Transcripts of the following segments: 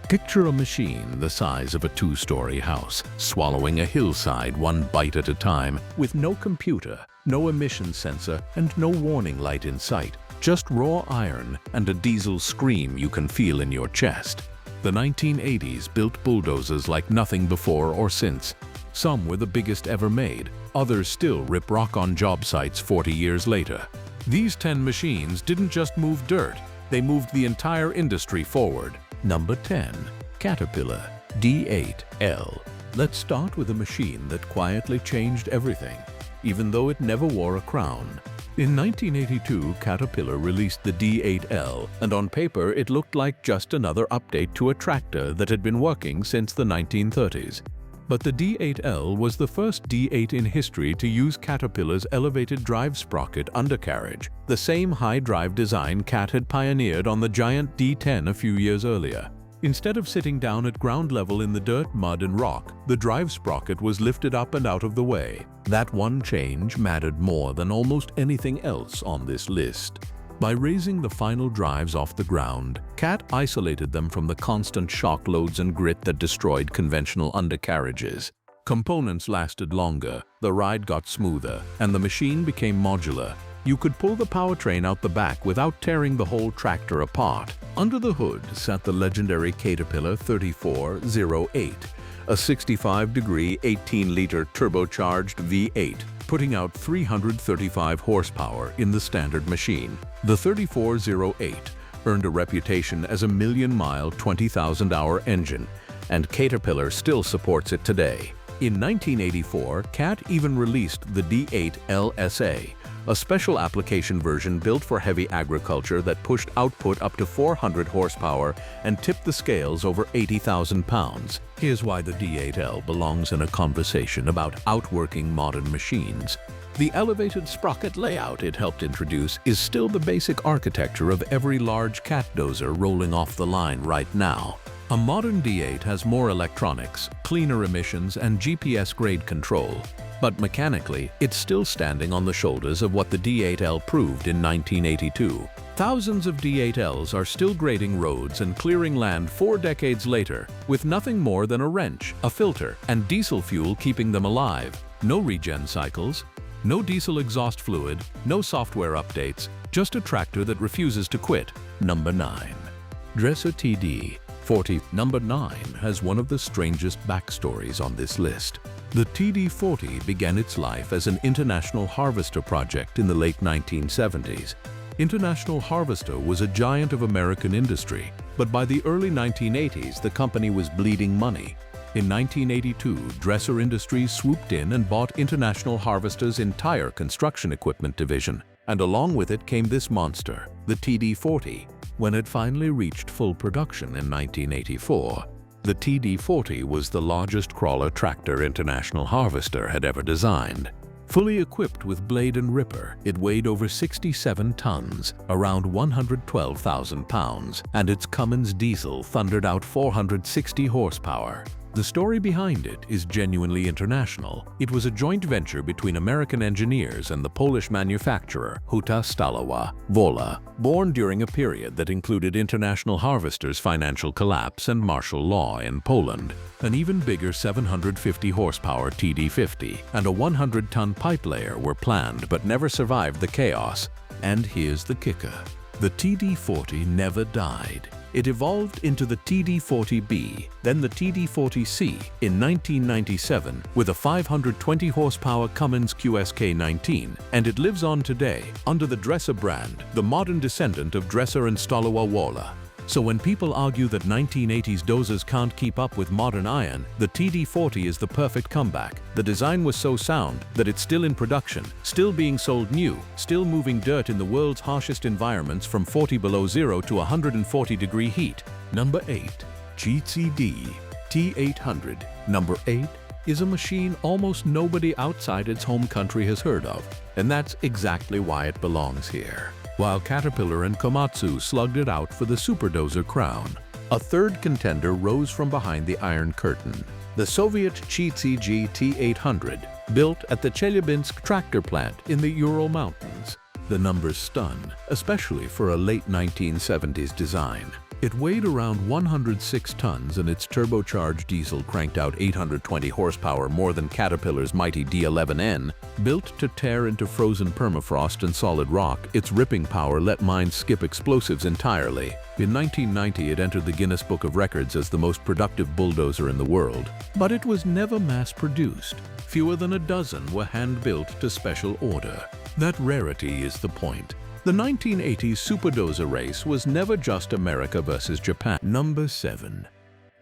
Picture a machine the size of a two-story house, swallowing a hillside one bite at a time, with no computer, no emission sensor, and no warning light in sight. Just raw iron and a diesel scream you can feel in your chest. The 1980s built bulldozers like nothing before or since. Some were the biggest ever made, others still rip rock on job sites 40 years later. These 10 machines didn't just move dirt, they moved the entire industry forward. Number 10. Caterpillar D8L. Let's start with a machine that quietly changed everything, even though it never wore a crown. In 1982, Caterpillar released the D8L, and on paper it looked like just another update to a tractor that had been working since the 1930s. But the D8L was the first D8 in history to use Caterpillar's elevated drive sprocket undercarriage, the same high drive design Cat had pioneered on the giant D10 a few years earlier. Instead of sitting down at ground level in the dirt, mud, and rock, the drive sprocket was lifted up and out of the way. That one change mattered more than almost anything else on this list. By raising the final drives off the ground, Cat isolated them from the constant shock loads and grit that destroyed conventional undercarriages. Components lasted longer, the ride got smoother, and the machine became modular. You could pull the powertrain out the back without tearing the whole tractor apart. Under the hood sat the legendary Caterpillar 3408, a 65-degree, 18-liter turbocharged V8, putting out 335 horsepower in the standard machine. The 3408 earned a reputation as a million-mile, 20,000-hour engine, and Caterpillar still supports it today. In 1984, Cat even released the D8 LSA, a special application version built for heavy agriculture that pushed output up to 400 horsepower and tipped the scales over 80,000 pounds. Here's why the D8L belongs in a conversation about outworking modern machines. The elevated sprocket layout it helped introduce is still the basic architecture of every large Cat dozer rolling off the line right now. A modern D8 has more electronics, cleaner emissions, and GPS-grade control. But mechanically, it's still standing on the shoulders of what the D8L proved in 1982. Thousands of D8Ls are still grading roads and clearing land 4 decades later, with nothing more than a wrench, a filter, and diesel fuel keeping them alive. No regen cycles, no diesel exhaust fluid, no software updates, just a tractor that refuses to quit. Number 9. Dresser TD40. Number 9 has one of the strangest backstories on this list. The TD40 began its life as an International Harvester project in the late 1970s. International Harvester was a giant of American industry, but by the early 1980s the company was bleeding money. In 1982, Dresser Industries swooped in and bought International Harvester's entire construction equipment division, and along with it came this monster, the TD40. When it finally reached full production in 1984, the TD40 was the largest crawler tractor International Harvester had ever designed. Fully equipped with blade and ripper, it weighed over 67 tons, around 112,000 pounds, and its Cummins diesel thundered out 460 horsepower. The story behind it is genuinely international. It was a joint venture between American engineers and the Polish manufacturer Huta Stalowa Wola, born during a period that included International Harvester's financial collapse and martial law in Poland. An even bigger 750 horsepower TD50 and a 100-ton pipe layer were planned but never survived the chaos. And here's the kicker. The TD40 never died. It evolved into the TD40B, then the TD40C in 1997 with a 520 horsepower Cummins QSK19, and it lives on today under the Dresser brand, the modern descendant of Dresser and Stalowa Wola. So when people argue that 1980s dozers can't keep up with modern iron, the TD40 is the perfect comeback. The design was so sound that it's still in production, still being sold new, still moving dirt in the world's harshest environments from 40 below zero to 140-degree heat. Number 8. CHTZ T800. Number 8 is a machine almost nobody outside its home country has heard of, and that's exactly why it belongs here. While Caterpillar and Komatsu slugged it out for the superdozer crown, a third contender rose from behind the Iron Curtain. The Soviet CHTZ T800, built at the Chelyabinsk tractor plant in the Ural Mountains. The numbers stun, especially for a late 1970s design. It weighed around 106 tons and its turbocharged diesel cranked out 820 horsepower, more than Caterpillar's mighty D11N. Built to tear into frozen permafrost and solid rock, its ripping power let mines skip explosives entirely. In 1990, it entered the Guinness Book of Records as the most productive bulldozer in the world. But it was never mass-produced. Fewer than a dozen were hand-built to special order. That rarity is the point. The 1980s Superdozer race was never just America versus Japan. Number 7.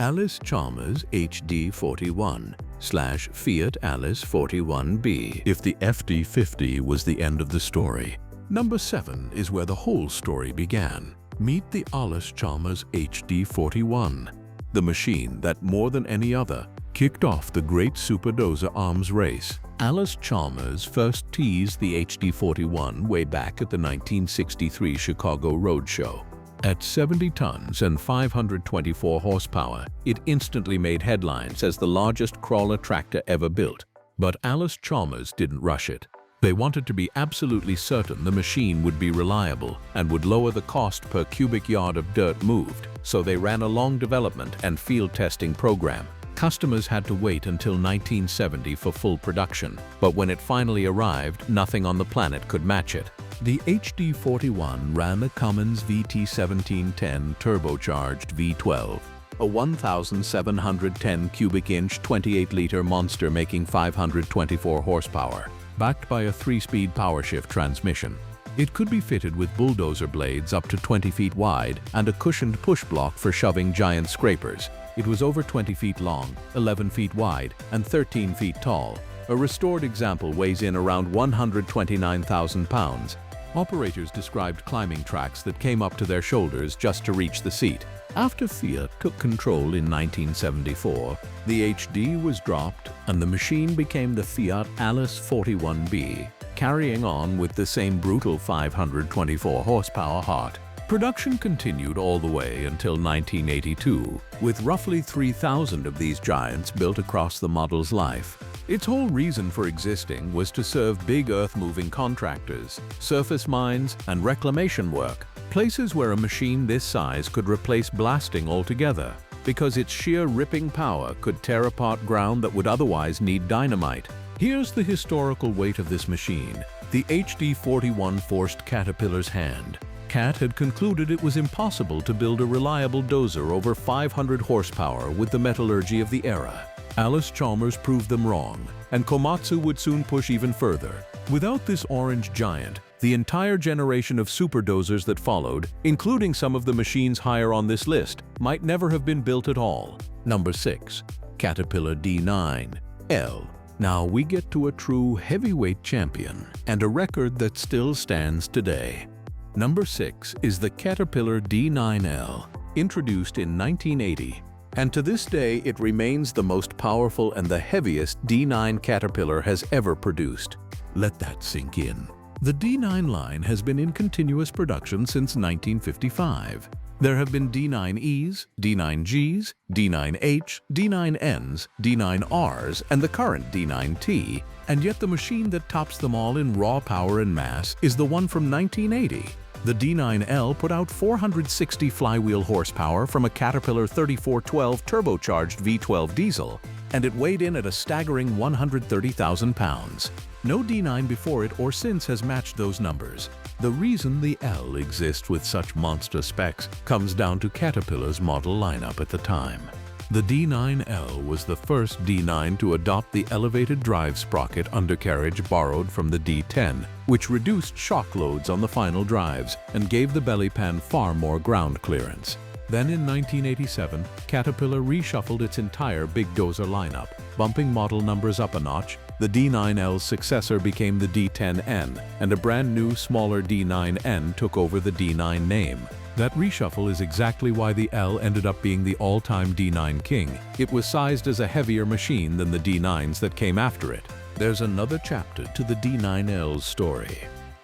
Allis-Chalmers HD-41/Fiat Allis-41B. If the FD50 was the end of the story, number 7 is where the whole story began. Meet the Allis-Chalmers HD-41, the machine that, more than any other, kicked off the great Superdozer arms race. Allis-Chalmers first teased the HD-41 way back at the 1963 Chicago Road Show. At 70 tons and 524 horsepower, it instantly made headlines as the largest crawler tractor ever built. But Allis-Chalmers didn't rush it. They wanted to be absolutely certain the machine would be reliable and would lower the cost per cubic yard of dirt moved, so they ran a long development and field testing program. Customers had to wait until 1970 for full production, but when it finally arrived, nothing on the planet could match it. The HD-41 ran the Cummins VT1710 turbocharged V12, a 1,710 cubic inch 28-liter monster making 524 horsepower, backed by a 3-speed powershift transmission. It could be fitted with bulldozer blades up to 20 feet wide and a cushioned push block for shoving giant scrapers. It was over 20 feet long, 11 feet wide, and 13 feet tall. A restored example weighs in around 129,000 pounds. Operators described climbing tracks that came up to their shoulders just to reach the seat. After Fiat took control in 1974, the HD was dropped and the machine became the Fiat Allis-41B, carrying on with the same brutal 524 horsepower heart. Production continued all the way until 1982, with roughly 3,000 of these giants built across the model's life. Its whole reason for existing was to serve big earth-moving contractors, surface mines, and reclamation work, places where a machine this size could replace blasting altogether, because its sheer ripping power could tear apart ground that would otherwise need dynamite. Here's the historical weight of this machine. The HD-41 forced Caterpillar's hand. Cat had concluded it was impossible to build a reliable dozer over 500 horsepower with the metallurgy of the era. Allis-Chalmers proved them wrong, and Komatsu would soon push even further. Without this orange giant, the entire generation of superdozers that followed, including some of the machines higher on this list, might never have been built at all. Number 6. Caterpillar D9L. Now we get to a true heavyweight champion, and a record that still stands today. Number 6 is the Caterpillar D9L, introduced in 1980, and to this day it remains the most powerful and the heaviest D9 Caterpillar has ever produced. Let that sink in. The D9 line has been in continuous production since 1955. There have been D9Es, D9Gs, D9H, D9Ns, D9Rs, and the current D9T, and yet the machine that tops them all in raw power and mass is the one from 1980. The D9L put out 460 flywheel horsepower from a Caterpillar 3412 turbocharged V12 diesel, and it weighed in at a staggering 130,000 pounds. No D9 before it or since has matched those numbers. The reason the L exists with such monster specs comes down to Caterpillar's model lineup at the time. The D9L was the first D9 to adopt the elevated drive sprocket undercarriage borrowed from the D10, which reduced shock loads on the final drives and gave the belly pan far more ground clearance. Then in 1987, Caterpillar reshuffled its entire big dozer lineup, bumping model numbers up a notch. The D9L's successor became the D10N, and a brand new, smaller D9N took over the D9 name. That reshuffle is exactly why the L ended up being the all-time D9 king. It was sized as a heavier machine than the D9s that came after it. There's another chapter to the D9L's story.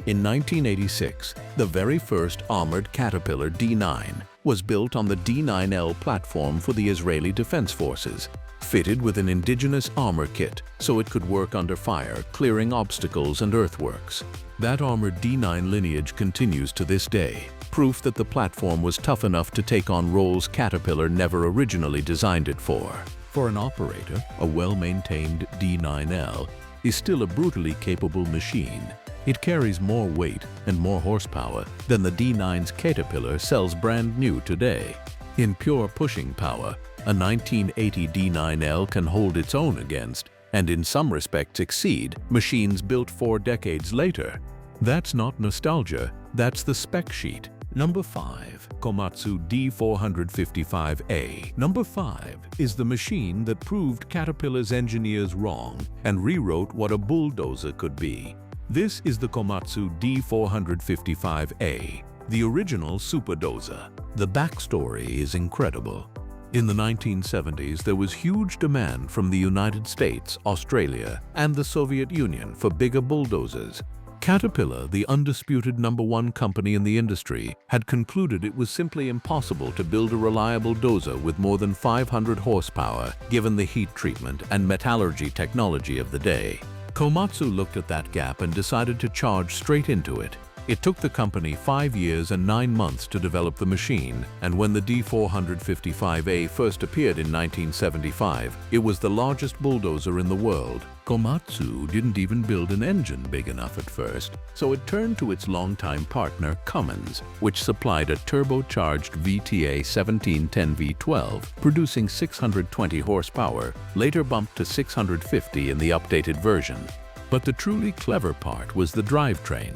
In 1986, the very first armored Caterpillar D9 was built on the D9L platform for the Israeli Defense Forces, fitted with an indigenous armor kit so it could work under fire, clearing obstacles and earthworks. That armored D9 lineage continues to this day. proof that the platform was tough enough to take on roles Caterpillar never originally designed it for. For an operator, a well-maintained D9L is still a brutally capable machine. It carries more weight and more horsepower than the D9's Caterpillar sells brand new today. In pure pushing power, a 1980 D9L can hold its own against, and in some respects exceed, machines built 4 decades later. That's not nostalgia, that's the spec sheet. Number 5. Komatsu D455A. Number 5 is the machine that proved Caterpillar's engineers wrong and rewrote what a bulldozer could be. This is the Komatsu D455A, the original superdozer. The backstory is incredible. In the 1970s, there was huge demand from the United States, Australia, and the Soviet Union for bigger bulldozers. Caterpillar, the undisputed #1 company in the industry, had concluded it was simply impossible to build a reliable dozer with more than 500 horsepower, given the heat treatment and metallurgy technology of the day. Komatsu looked at that gap and decided to charge straight into it. It took the company 5 years and 9 months to develop the machine, and when the D455A first appeared in 1975, it was the largest bulldozer in the world. Komatsu didn't even build an engine big enough at first, so it turned to its longtime partner Cummins, which supplied a turbocharged VTA 1710 V12, producing 620 horsepower, later bumped to 650 in the updated version. But the truly clever part was the drivetrain.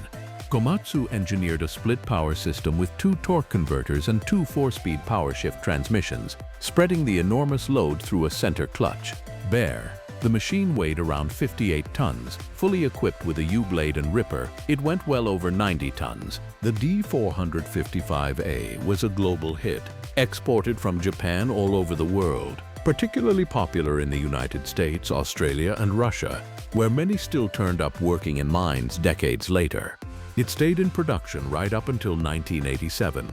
Komatsu engineered a split power system with 2 torque converters and 2 4-speed power shift transmissions, spreading the enormous load through a center clutch. Bare, the machine weighed around 58 tons. Fully equipped with a U-blade and ripper, it went well over 90 tons. The D455A was a global hit, exported from Japan all over the world, particularly popular in the United States, Australia, and Russia, where many still turned up working in mines decades later. It stayed in production right up until 1987.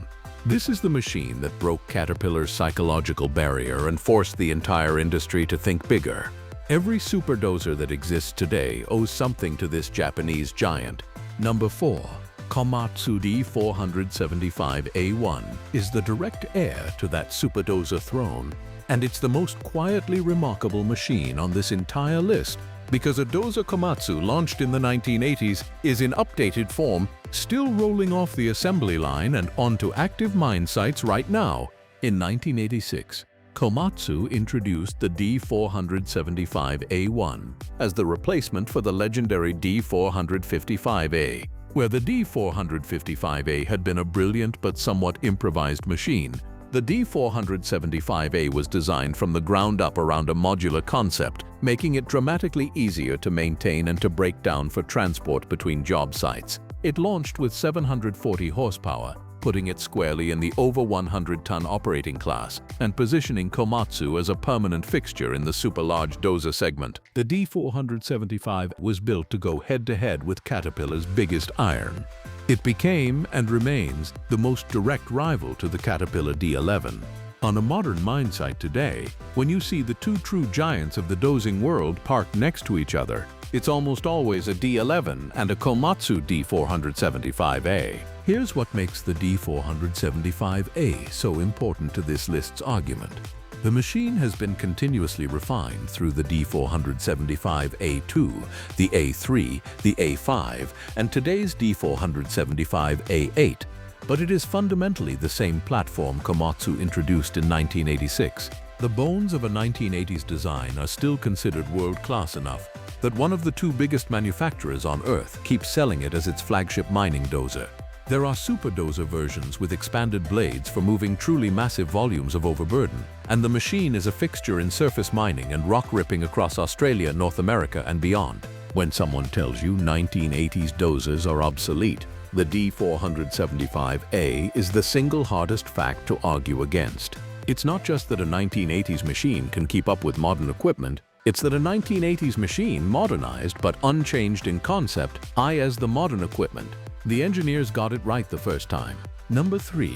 This is the machine that broke Caterpillar's psychological barrier and forced the entire industry to think bigger. Every superdozer that exists today owes something to this Japanese giant. Number 4. Komatsu D475A1 is the direct heir to that superdozer throne, and it's the most quietly remarkable machine on this entire list, because a dozer Komatsu launched in the 1980s is in updated form, still rolling off the assembly line and onto active mine sites right now. In 1986, Komatsu introduced the D475A1 as the replacement for the legendary D455A. Where the D455A had been a brilliant but somewhat improvised machine, the D475A was designed from the ground up around a modular concept, making it dramatically easier to maintain and to break down for transport between job sites. It launched with 740 horsepower, putting it squarely in the over 100-ton operating class and positioning Komatsu as a permanent fixture in the super-large dozer segment. The D475 was built to go head-to-head with Caterpillar's biggest iron. It became, and remains, the most direct rival to the Caterpillar D11. On a modern mine site today, when you see the 2 true giants of the dozing world parked next to each other, it's almost always a D11 and a Komatsu D475A. Here's what makes the D475A so important to this list's argument. The machine has been continuously refined through the D475A2, the A3, the A5, and today's D475A8, but it is fundamentally the same platform Komatsu introduced in 1986. The bones of a 1980s design are still considered world-class enough that one of the 2 biggest manufacturers on Earth keeps selling it as its flagship mining dozer. There are superdozer versions with expanded blades for moving truly massive volumes of overburden, and the machine is a fixture in surface mining and rock ripping across Australia, North America, and beyond. When someone tells you 1980s dozers are obsolete, the D475A is the single hardest fact to argue against. It's not just that a 1980s machine can keep up with modern equipment, it's that a 1980s machine modernized but unchanged in concept, as the modern equipment. The engineers got it right the first time. Number 3.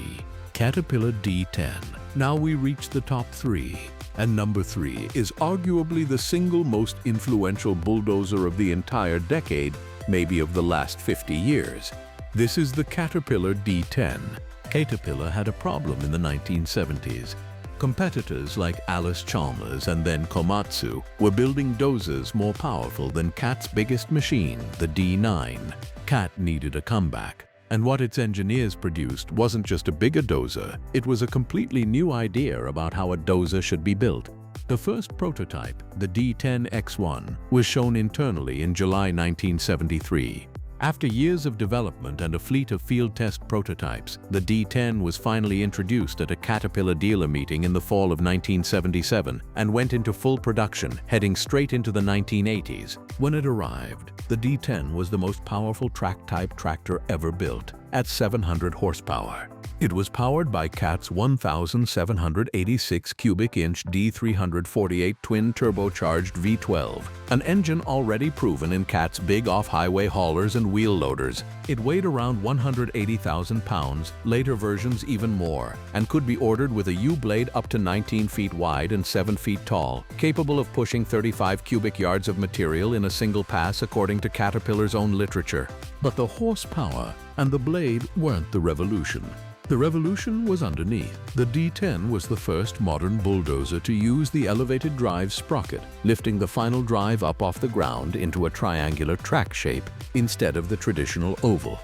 Caterpillar D10. Now we reach the top 3. And number 3 is arguably the single most influential bulldozer of the entire decade, maybe of the last 50 years. This is the Caterpillar D10. Caterpillar had a problem in the 1970s. Competitors like Allis-Chalmers and then Komatsu were building dozers more powerful than CAT's biggest machine, the D9. CAT needed a comeback, and what its engineers produced wasn't just a bigger dozer, it was a completely new idea about how a dozer should be built. The first prototype, the D10X1, was shown internally in July 1973. After years of development and a fleet of field test prototypes, the D10 was finally introduced at a Caterpillar dealer meeting in the fall of 1977 and went into full production, heading straight into the 1980s. When it arrived, the D10 was the most powerful track-type tractor ever built, at 700 horsepower. It was powered by CAT's 1,786 cubic inch D455A twin-turbocharged V12, an engine already proven in CAT's big off-highway haulers and wheel loaders. It weighed around 180,000 pounds, later versions even more, and could be ordered with a U-blade up to 19 feet wide and 7 feet tall, capable of pushing 35 cubic yards of material in a single pass according to Caterpillar's own literature. But the horsepower and the blade weren't the revolution. The revolution was underneath. The D10 was the first modern bulldozer to use the elevated drive sprocket, lifting the final drive up off the ground into a triangular track shape instead of the traditional oval.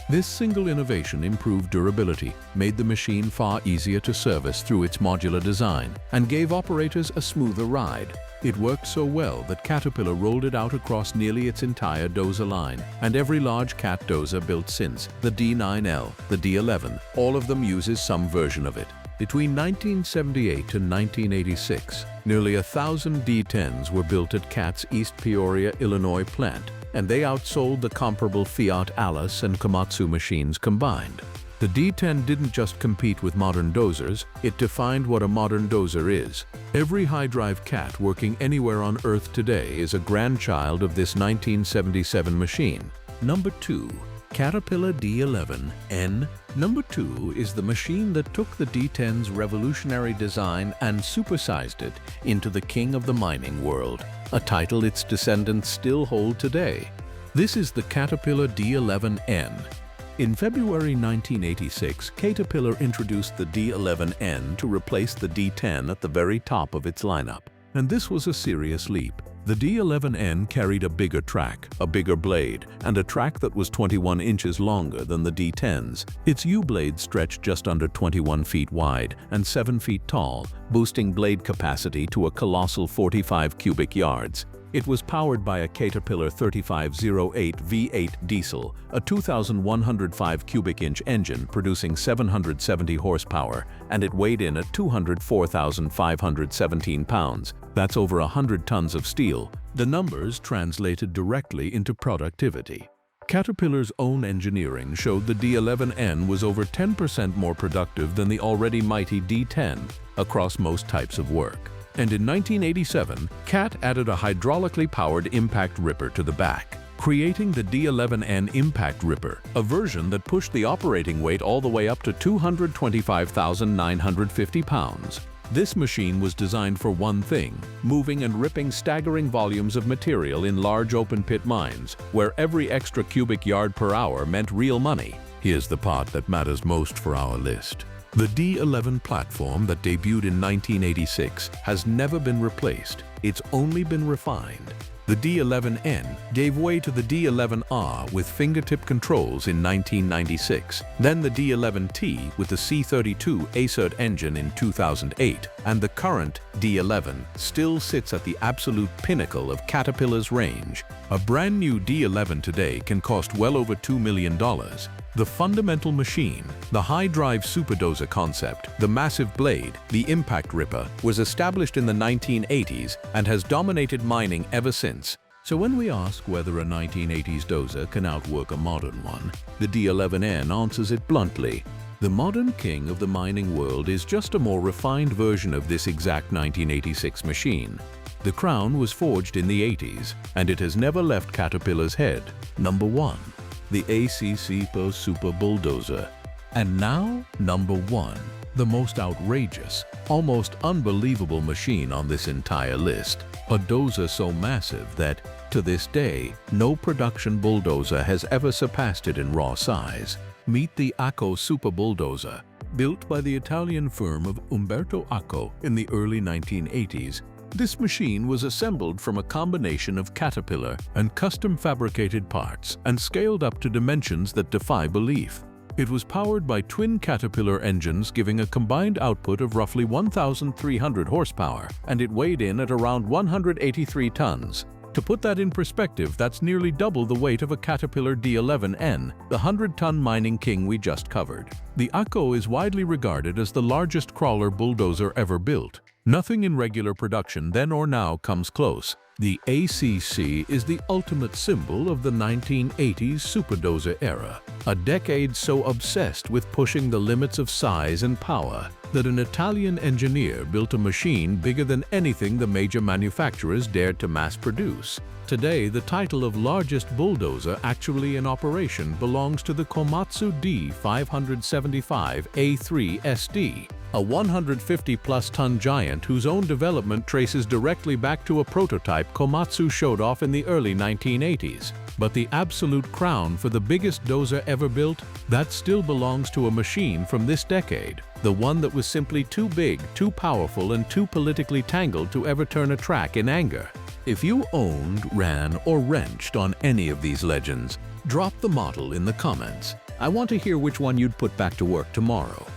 This single innovation improved durability, made the machine far easier to service through its modular design, and gave operators a smoother ride. It worked so well that Caterpillar rolled it out across nearly its entire dozer line, and every large CAT dozer built since, the D9L, the D11, all of them uses some version of it. Between 1978 and 1986, nearly 1,000 D10s were built at CAT's East Peoria, Illinois plant, and they outsold the comparable Fiat Alice and Komatsu machines combined. The D10 didn't just compete with modern dozers, it defined what a modern dozer is. Every high-drive CAT working anywhere on Earth today is a grandchild of this 1977 machine. Number 2. Caterpillar D11N. Number 2 is the machine that took the D10's revolutionary design and supersized it into the king of the mining world, a title its descendants still hold today. This is the Caterpillar D11N. In February 1986, Caterpillar introduced the D11N to replace the D10 at the very top of its lineup. And this was a serious leap. The D11N carried a bigger track, a bigger blade, and a track that was 21 inches longer than the D10's. Its U-blade stretched just under 21 feet wide and 7 feet tall, boosting blade capacity to a colossal 45 cubic yards. It was powered by a Caterpillar 3508 V8 diesel, a 2,105 cubic inch engine producing 770 horsepower, and it weighed in at 204,517 pounds. That's over 100 tons of steel. The numbers translated directly into productivity. Caterpillar's own engineering showed the D11N was over 10% more productive than the already mighty D10 across most types of work. And in 1987, CAT added a hydraulically powered impact ripper to the back, creating the D11N Impact Ripper, a version that pushed the operating weight all the way up to 225,950 pounds. This machine was designed for one thing: moving and ripping staggering volumes of material in large open-pit mines, where every extra cubic yard per hour meant real money. Here's the part that matters most for our list. The D11 platform that debuted in 1986 has never been replaced, it's only been refined. The D11N gave way to the D11R with fingertip controls in 1996, then the D11T with the C32 ACCO engine in 2008, and the current D11 still sits at the absolute pinnacle of Caterpillar's range. A brand new D11 today can cost well over $2 million. The fundamental machine, the high-drive superdozer concept, the massive blade, the impact ripper, was established in the 1980s and has dominated mining ever since. So when we ask whether a 1980s dozer can outwork a modern one, the D11N answers it bluntly. The modern king of the mining world is just a more refined version of this exact 1986 machine. The crown was forged in the 80s, and it has never left Caterpillar's head. Number 1. The ACCO Super Bulldozer. And now, number 1, the most outrageous, almost unbelievable machine on this entire list. A dozer so massive that, to this day, no production bulldozer has ever surpassed it in raw size. Meet the ACCO Super Bulldozer. Built by the Italian firm of Umberto ACCO in the early 1980s, this machine was assembled from a combination of Caterpillar and custom-fabricated parts and scaled up to dimensions that defy belief. It was powered by twin Caterpillar engines giving a combined output of roughly 1,300 horsepower, and it weighed in at around 183 tons. To put that in perspective, that's nearly double the weight of a Caterpillar D11N, the 100-ton mining king we just covered. The ACCO is widely regarded as the largest crawler bulldozer ever built. Nothing in regular production then or now comes close. The ACC is the ultimate symbol of the 1980s superdozer era, a decade so obsessed with pushing the limits of size and power that an Italian engineer built a machine bigger than anything the major manufacturers dared to mass produce. Today, the title of largest bulldozer actually in operation belongs to the Komatsu D455A SD, a 150-plus-ton giant whose own development traces directly back to a prototype Komatsu showed off in the early 1980s. But the absolute crown for the biggest dozer ever built, that still belongs to a machine from this decade, the one that was simply too big, too powerful, and too politically tangled to ever turn a track in anger. If you owned, ran, or wrenched on any of these legends, drop the model in the comments. I want to hear which one you'd put back to work tomorrow.